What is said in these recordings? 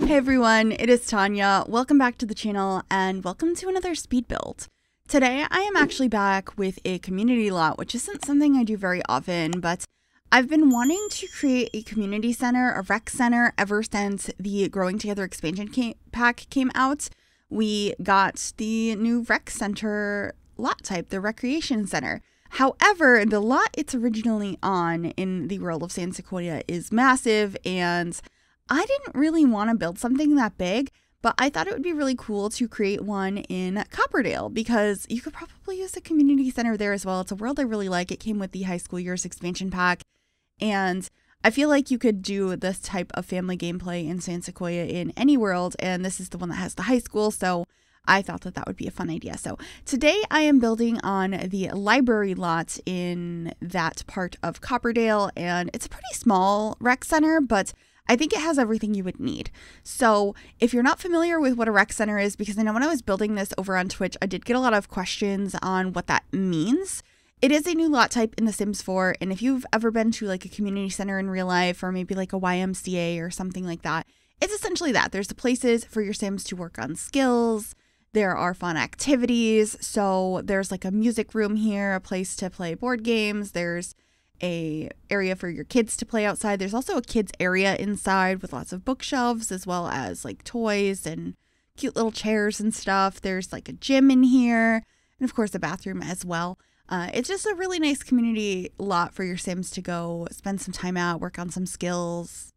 Hey everyone, it is Tanya. Welcome back to the channel and welcome to another speed build. Today I am actually back with a community lot, which isn't something I do very often, but I've been wanting to create a community center, a rec center, ever since the Growing Together expansion pack came out. We got the new rec center lot type, the recreation center. However, the lot it's originally on in the world of San Sequoia is massive, and I didn't really want to build something that big, but I thought it would be really cool to create one in Copperdale because you could probably use a community center there as well. It's a world I really like. It came with the high school years expansion pack, and I feel like you could do this type of family gameplay in San Sequoia in any world, and this is the one that has the high school, so I thought that that would be a fun idea. So today I am building on the library lot in that part of Copperdale, and it's a pretty small rec center, but I think it has everything you would need. So if you're not familiar with what a rec center is, because I know when I was building this over on Twitch, I did get a lot of questions on what that means. It is a new lot type in The Sims 4, and if you've ever been to like a community center in real life or maybe like a YMCA or something like that, it's essentially that. There's the places for your Sims to work on skills. There are fun activities. So there's like a music room here, a place to play board games. There's a area for your kids to play outside. There's also a kids area inside with lots of bookshelves as well as like toys and cute little chairs and stuff. There's like a gym in here and of course a bathroom as well. It's just a really nice community lot for your Sims to go spend some time out, work on some skills,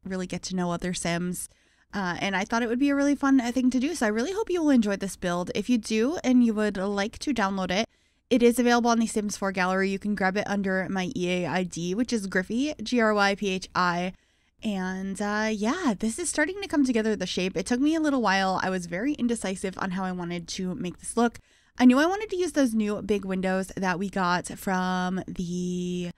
really get to know other Sims. And I thought it would be a really fun thing to do. So I really hope you will enjoy this build. If you do and you would like to download it, it is available on the Sims 4 gallery. You can grab it under my EA ID, which is Gryphi, Gryphi. And yeah, this is starting to come together, the shape. It took me a little while. I was very indecisive on how I wanted to make this look. I knew I wanted to use those new big windows that we got from the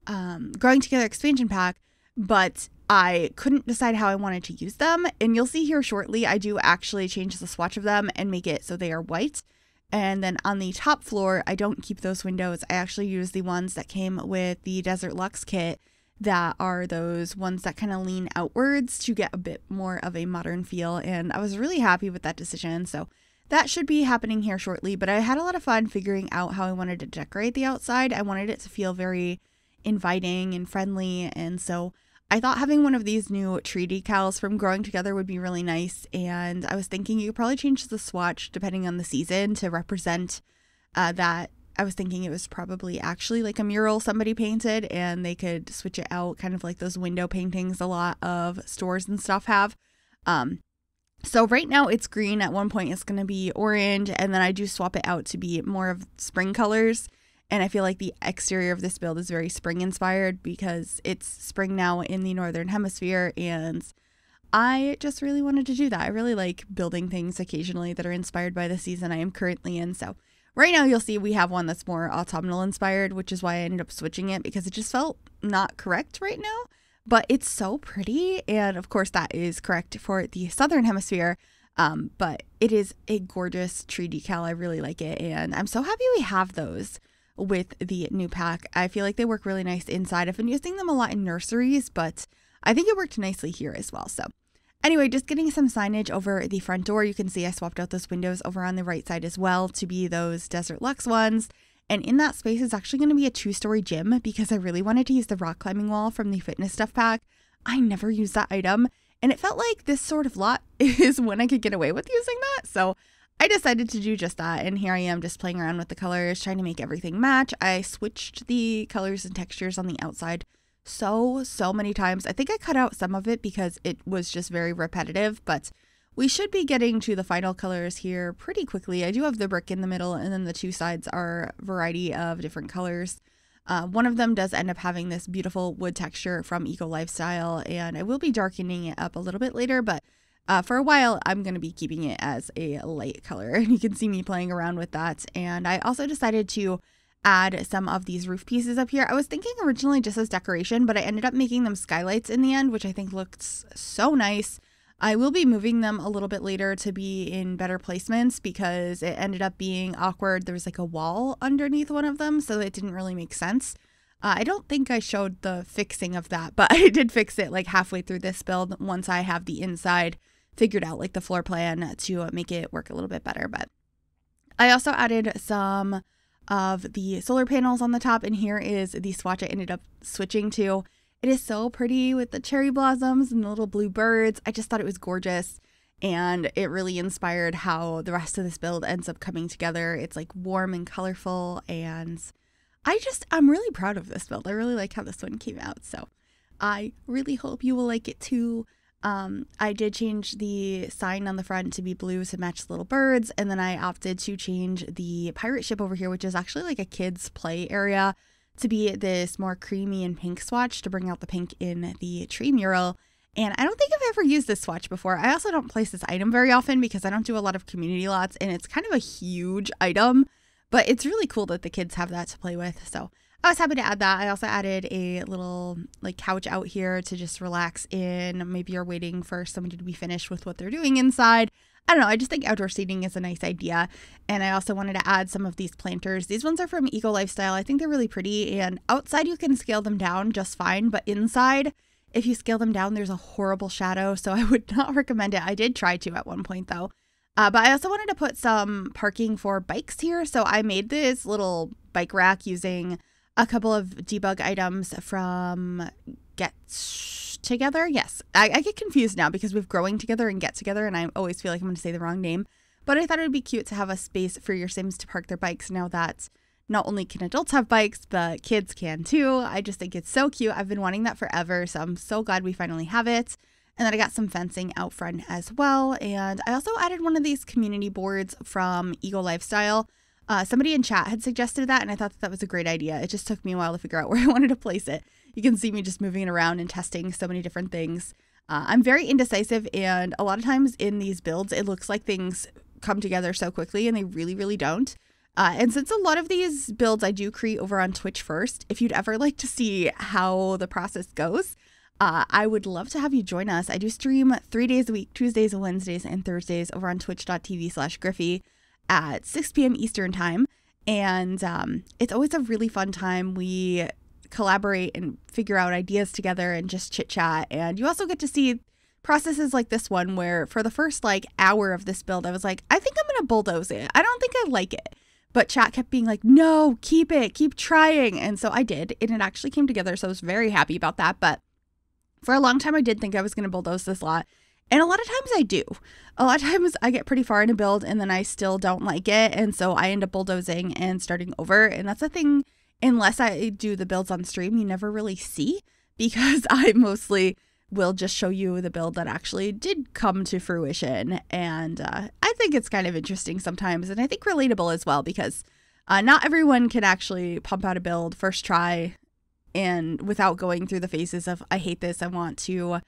Growing Together expansion pack, but I couldn't decide how I wanted to use them. And you'll see here shortly, I do actually change the swatch of them and make it so they are white. And then on the top floor, I don't keep those windows. I actually use the ones that came with the Desert Luxe kit that are those ones that kind of lean outwards to get a bit more of a modern feel. And I was really happy with that decision. So that should be happening here shortly. But I had a lot of fun figuring out how I wanted to decorate the outside. I wanted it to feel very inviting and friendly. And so I thought having one of these new tree decals from Growing Together would be really nice, and I was thinking you could probably change the swatch depending on the season to represent that. I was thinking it was probably actually like a mural somebody painted, and they could switch it out kind of like those window paintings a lot of stores and stuff have. So right now it's green. At one point it's going to be orange, and then I do swap it out to be more of spring colors. And I feel like the exterior of this build is very spring inspired because it's spring now in the Northern Hemisphere, and I just really wanted to do that. I really like building things occasionally that are inspired by the season I am currently in. So right now you'll see we have one that's more autumnal inspired, which is why I ended up switching it because it just felt not correct right now. But it's so pretty, and of course that is correct for the Southern Hemisphere. But it is a gorgeous tree decal. I really like it, and I'm so happy we have those with the new pack. I feel like they work really nice inside. I've been using them a lot in nurseries, but I think it worked nicely here as well. So anyway, just getting some signage over the front door. You can see I swapped out those windows over on the right side as well to be those Desert Luxe ones. And in that space is actually going to be a 2-story gym because I really wanted to use the rock climbing wall from the fitness stuff pack. I never used that item, and it felt like this sort of lot is when I could get away with using that. So I decided to do just that, and here I am just playing around with the colors, trying to make everything match. I switched the colors and textures on the outside so many times. I think I cut out some of it because it was just very repetitive, but we should be getting to the final colors here pretty quickly. I do have the brick in the middle, and then the two sides are a variety of different colors. One of them does end up having this beautiful wood texture from Eco Lifestyle, and I will be darkening it up a little bit later, but for a while, I'm going to be keeping it as a light color, and you can see me playing around with that. And I also decided to add some of these roof pieces up here. I was thinking originally just as decoration, but I ended up making them skylights in the end, which I think looks so nice. I will be moving them a little bit later to be in better placements because it ended up being awkward. There was like a wall underneath one of them, so it didn't really make sense. I don't think I showed the fixing of that, but I did fix it like halfway through this build once I have the inside figured out like the floor plan to make it work a little bit better. But I also added some of the solar panels on the top, and here is the swatch I ended up switching to. It is so pretty with the cherry blossoms and the little blue birds. I just thought it was gorgeous, and it really inspired how the rest of this build ends up coming together. It's like warm and colorful, and I'm really proud of this build. I really like how this one came out, so I really hope you will like it too. I did change the sign on the front to be blue to match the little birds, and then I opted to change the pirate ship over here, which is actually like a kids play area, to be this more creamy and pink swatch to bring out the pink in the tree mural. And I don't think I've ever used this swatch before. I also don't place this item very often because I don't do a lot of community lots, and it's kind of a huge item, but it's really cool that the kids have that to play with. So I was happy to add that. I also added a little like couch out here to just relax in. Maybe you're waiting for somebody to be finished with what they're doing inside. I don't know. I just think outdoor seating is a nice idea. And I also wanted to add some of these planters. These ones are from Eco Lifestyle. I think they're really pretty, and outside you can scale them down just fine, but inside, if you scale them down, there's a horrible shadow, so I would not recommend it. I did try to at one point though. But I also wanted to put some parking for bikes here, so I made this little bike rack using a couple of debug items from Get Together. Yes, I get confused now because we've Growing Together and Get Together, and I always feel like I'm going to say the wrong name. But I thought it would be cute to have a space for your Sims to park their bikes now that not only can adults have bikes, but kids can too. I just think it's so cute. I've been wanting that forever, so I'm so glad we finally have it. And then I got some fencing out front as well. And I also added one of these community boards from Eco Lifestyle. Somebody in chat had suggested that, and I thought that was a great idea. It just took me a while to figure out where I wanted to place it. You can see me just moving it around and testing so many different things. I'm very indecisive, and a lot of times in these builds, it looks like things come together so quickly, and they really, really don't. And since a lot of these builds I do create over on Twitch first, if you'd ever like to see how the process goes, I would love to have you join us. I do stream 3 days a week, Tuesdays, Wednesdays, and Thursdays over on twitch.tv/Gryphi at 6 p.m. Eastern time. And it's always a really fun time. We collaborate and figure out ideas together and just chit chat. And you also get to see processes like this one where for the first like hour of this build, I was like, I think I'm going to bulldoze it. I don't think I like it. But chat kept being like, no, keep it, keep trying. And so I did, and it actually came together. So I was very happy about that. But for a long time, I did think I was going to bulldoze this lot. And a lot of times I do. A lot of times I get pretty far in a build and then I still don't like it. And so I end up bulldozing and starting over. And that's the thing, unless I do the builds on stream, you never really see, because I mostly will just show you the build that actually did come to fruition. And I think it's kind of interesting sometimes, and I think relatable as well, because not everyone can actually pump out a build first try and without going through the phases of, I hate this, I want to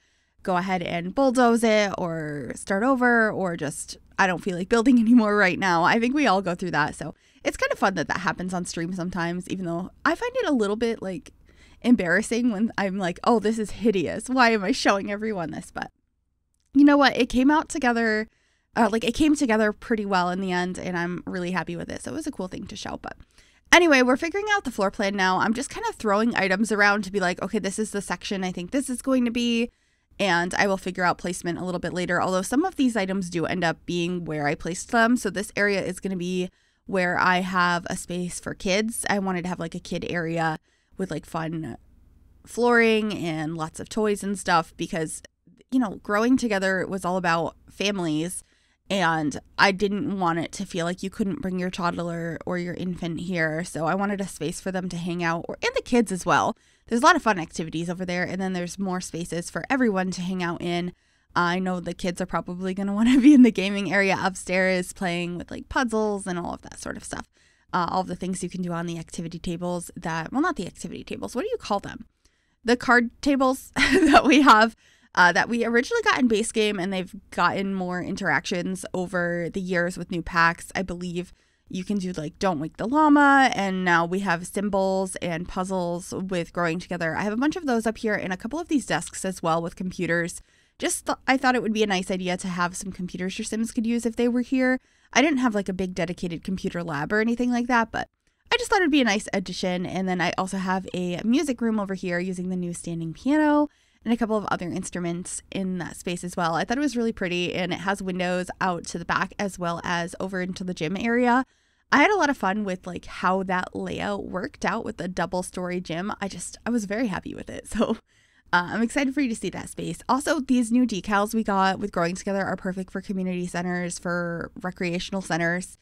go ahead and bulldoze it or start over, or just, I don't feel like building anymore right now. I think we all go through that. So it's kind of fun that that happens on stream sometimes, even though I find it a little bit like embarrassing when I'm like, oh, this is hideous. Why am I showing everyone this? But you know what? It came out together. It came together pretty well in the end, and I'm really happy with it. So it was a cool thing to show. But anyway, we're figuring out the floor plan now. I'm just kind of throwing items around to be like, okay, this is the section I think this is going to be. And I will figure out placement a little bit later. Although some of these items do end up being where I placed them. So this area is going to be where I have a space for kids. I wanted to have like a kid area with like fun flooring and lots of toys and stuff, because, you know, growing together was all about families, and I didn't want it to feel like you couldn't bring your toddler or your infant here. So I wanted a space for them to hang out, and the kids as well. There's a lot of fun activities over there, and then there's more spaces for everyone to hang out in. I know the kids are probably going to want to be in the gaming area upstairs playing with like puzzles and all of that sort of stuff. All of the things you can do on the activity tables that, well, not the activity tables. What do you call them? The card tables that we have, that we originally got in base game, and they've gotten more interactions over the years with new packs. I believe you can do like Don't Wake the Llama, and now we have symbols and puzzles with Growing Together. I have a bunch of those up here, and a couple of these desks as well with computers. I thought it would be a nice idea to have some computers your Sims could use if they were here. I didn't have like a big dedicated computer lab or anything like that, but I just thought it'd be a nice addition. And then I also have a music room over here using the new standing piano. and a couple of other instruments in that space as well. I thought it was really pretty, and it has windows out to the back as well as over into the gym area. I had a lot of fun with like how that layout worked out with the double story gym. I was very happy with it. So I'm excited for you to see that space. Also, these new decals we got with Growing Together are perfect for community centers, for recreational centers,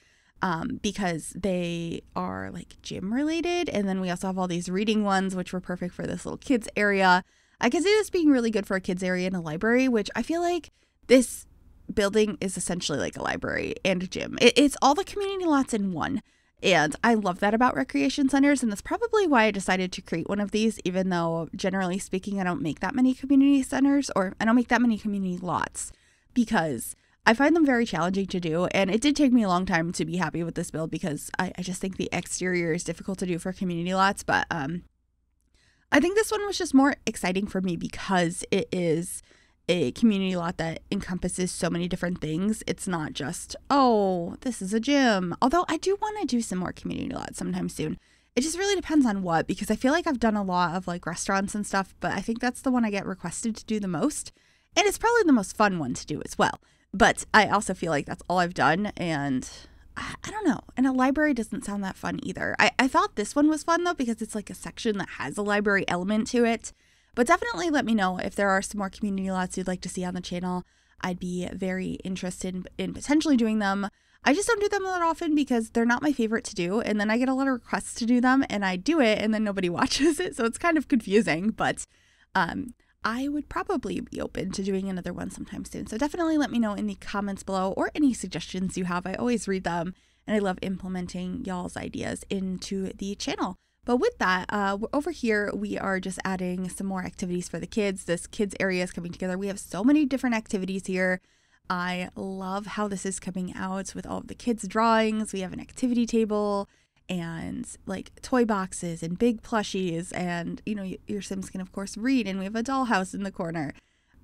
because they are like gym related. And then we also have all these reading ones, which were perfect for this little kids area. I can see this being really good for a kids area in a library, which I feel like this building is essentially like a library and a gym. It's all the community lots in one. And I love that about recreation centers. And that's probably why I decided to create one of these, even though generally speaking, I don't make that many community centers, or I don't make that many community lots, because I find them very challenging to do. And it did take me a long time to be happy with this build, because I just think the exterior is difficult to do for community lots. But I think this one was just more exciting for me because it is a community lot that encompasses so many different things. It's not just, oh, this is a gym. Although I do want to do some more community lots sometime soon. It just really depends on what, because I feel like I've done a lot of like restaurants and stuff, but I think that's the one I get requested to do the most. And it's probably the most fun one to do as well. But I also feel like that's all I've done, and I don't know. And a library doesn't sound that fun either. I thought this one was fun though, because it's like a section that has a library element to it. But definitely let me know if there are some more community lots you'd like to see on the channel. I'd be very interested in potentially doing them. I just don't do them that often because they're not my favorite to do. And then I get a lot of requests to do them and I do it and then nobody watches it. So it's kind of confusing. But I would probably be open to doing another one sometime soon. So definitely let me know in the comments below, or any suggestions you have. I always read them and I love implementing y'all's ideas into the channel. But with that, over here, we are just adding some more activities for the kids. This kids area is coming together. We have so many different activities here. I love how this is coming out with all of the kids' drawings. We have an activity table and like toy boxes and big plushies. And, you know, your Sims can, of course, read. And we have a dollhouse in the corner.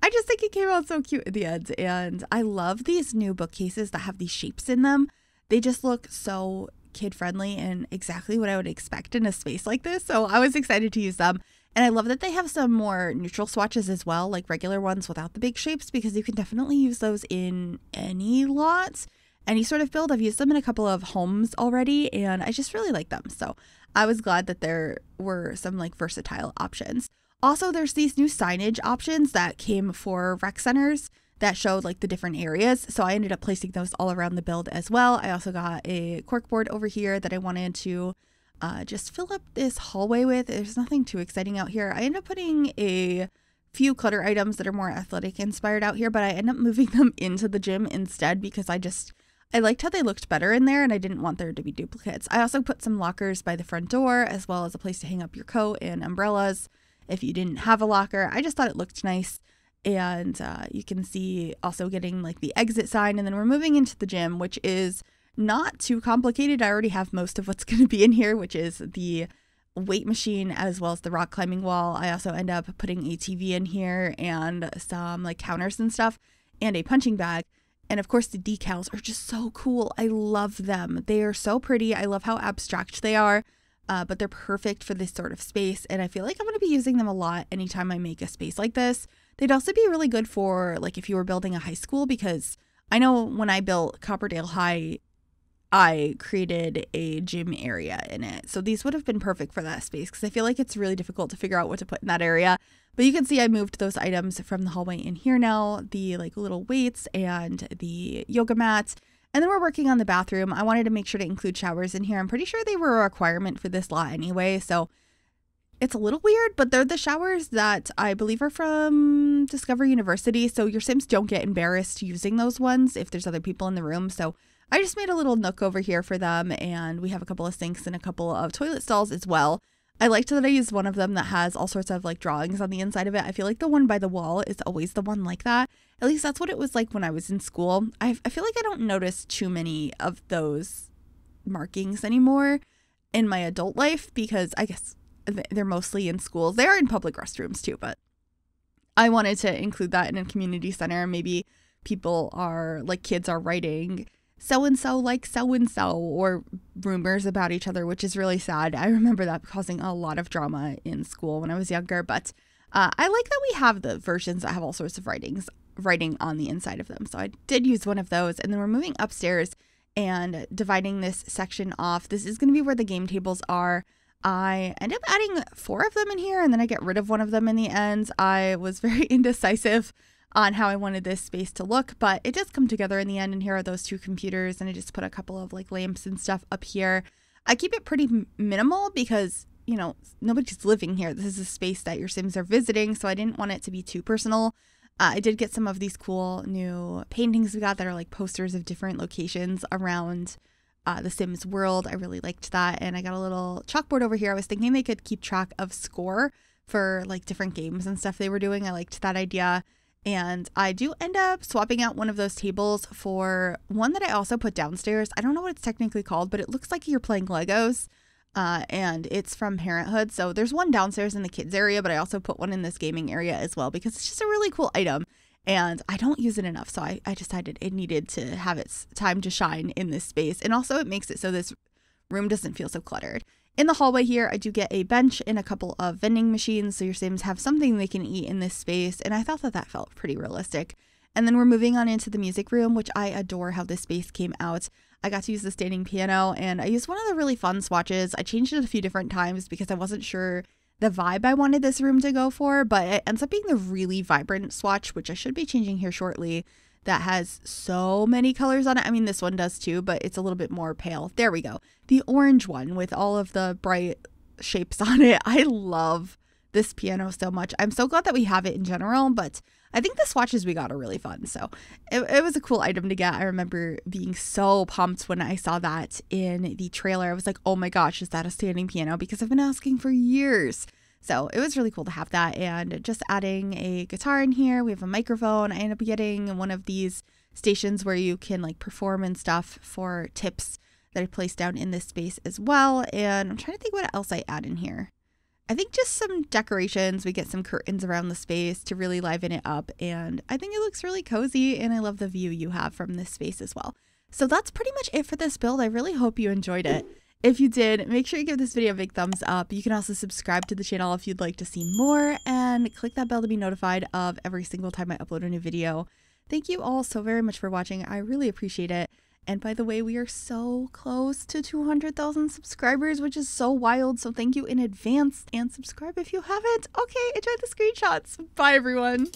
I just think it came out so cute at the end. And I love these new bookcases that have these shapes in them. They just look so kid-friendly and exactly what I would expect in a space like this. So I was excited to use them. And I love that they have some more neutral swatches as well, like regular ones without the big shapes, because you can definitely use those in any lot, any sort of build. I've used them in a couple of homes already, and I just really like them. So I was glad that there were some like versatile options. Also, there's these new signage options that came for rec centers that showed like the different areas. So I ended up placing those all around the build as well. I also got a corkboard over here that I wanted to just fill up this hallway with. There's nothing too exciting out here. I ended up putting a few clutter items that are more athletic inspired out here, but I ended up moving them into the gym instead because I liked how they looked better in there and I didn't want there to be duplicates. I also put some lockers by the front door as well as a place to hang up your coat and umbrellas if you didn't have a locker. I just thought it looked nice. And you can see also getting like the exit sign, and then we're moving into the gym, which is not too complicated. I already have most of what's going to be in here, which is the weight machine as well as the rock climbing wall. I also end up putting a TV in here and some like counters and stuff and a punching bag. And of course the decals are just so cool. I love them. They are so pretty. I love how abstract they are, but they're perfect for this sort of space. And I feel like I'm going to be using them a lot anytime I make a space like this. They'd also be really good for like if you were building a high school, because I know when I built Copperdale High, I created a gym area in it. So these would have been perfect for that space because I feel like it's really difficult to figure out what to put in that area. But you can see I moved those items from the hallway in here now, the like little weights and the yoga mats. And then we're working on the bathroom. I wanted to make sure to include showers in here. I'm pretty sure they were a requirement for this lot anyway. So it's a little weird, but they're the showers that I believe are from Discover University. So your Sims don't get embarrassed using those ones if there's other people in the room. So I just made a little nook over here for them. And we have a couple of sinks and a couple of toilet stalls as well. I liked that I used one of them that has all sorts of like drawings on the inside of it. I feel like the one by the wall is always the one like that. At least that's what it was like when I was in school. I feel like I don't notice too many of those markings anymore in my adult life because I guess they're mostly in schools. They are in public restrooms too, but I wanted to include that in a community center. Maybe people are like kids are writing so-and-so like so-and-so or rumors about each other, which is really sad. I remember that causing a lot of drama in school when I was younger, but I like that we have the versions that have all sorts of writing on the inside of them. So I did use one of those. And then we're moving upstairs and dividing this section off. This is going to be where the game tables are. I end up adding 4 of them in here, and then I get rid of one of them in the end. I was very indecisive on how I wanted this space to look, but it does come together in the end. And here are those 2 computers, and I just put a couple of like lamps and stuff up here. I keep it pretty minimal because, you know, nobody's living here. This is a space that your Sims are visiting, so I didn't want it to be too personal. I did get some of these cool new paintings we got that are like posters of different locations around the Sims world. I really liked that. And I got a little chalkboard over here. I was thinking they could keep track of score for like different games and stuff they were doing. I liked that idea. And I do end up swapping out one of those tables for one that I also put downstairs. I don't know what it's technically called, but it looks like you're playing Legos. And it's from Parenthood. So there's one downstairs in the kids area, but I also put one in this gaming area as well because it's just a really cool item and I don't use it enough. So I decided it needed to have its time to shine in this space. And also it makes it so this room doesn't feel so cluttered. In the hallway here, I do get a bench and a couple of vending machines. So your Sims have something they can eat in this space. And I thought that felt pretty realistic. And then we're moving on into the music room, which I adore how this space came out. I got to use the standing piano and I used one of the really fun swatches. I changed it a few different times because I wasn't sure the vibe I wanted this room to go for, but it ends up being the really vibrant swatch, which I should be changing here shortly, that has so many colors on it. I mean, this one does too, but it's a little bit more pale. There we go. The orange one with all of the bright shapes on it. I love this piano so much. I'm so glad that we have it in general, but I think the swatches we got are really fun. So it was a cool item to get. I remember being so pumped when I saw that in the trailer. I was like, oh my gosh, is that a standing piano? Because I've been asking for years. So it was really cool to have that. And just adding a guitar in here. We have a microphone. I ended up getting one of these stations where you can like perform and stuff for tips that I placed down in this space as well. And I'm trying to think what else I add in here. I think just some decorations. We get some curtains around the space to really liven it up. And I think it looks really cozy. And I love the view you have from this space as well. So that's pretty much it for this build. I really hope you enjoyed it. If you did, make sure you give this video a big thumbs up. You can also subscribe to the channel if you'd like to see more. And click that bell to be notified of every single time I upload a new video. Thank you all so very much for watching. I really appreciate it. And by the way, we are so close to 200,000 subscribers, which is so wild. So thank you in advance and subscribe if you haven't. Okay, enjoy the screenshots. Bye, everyone.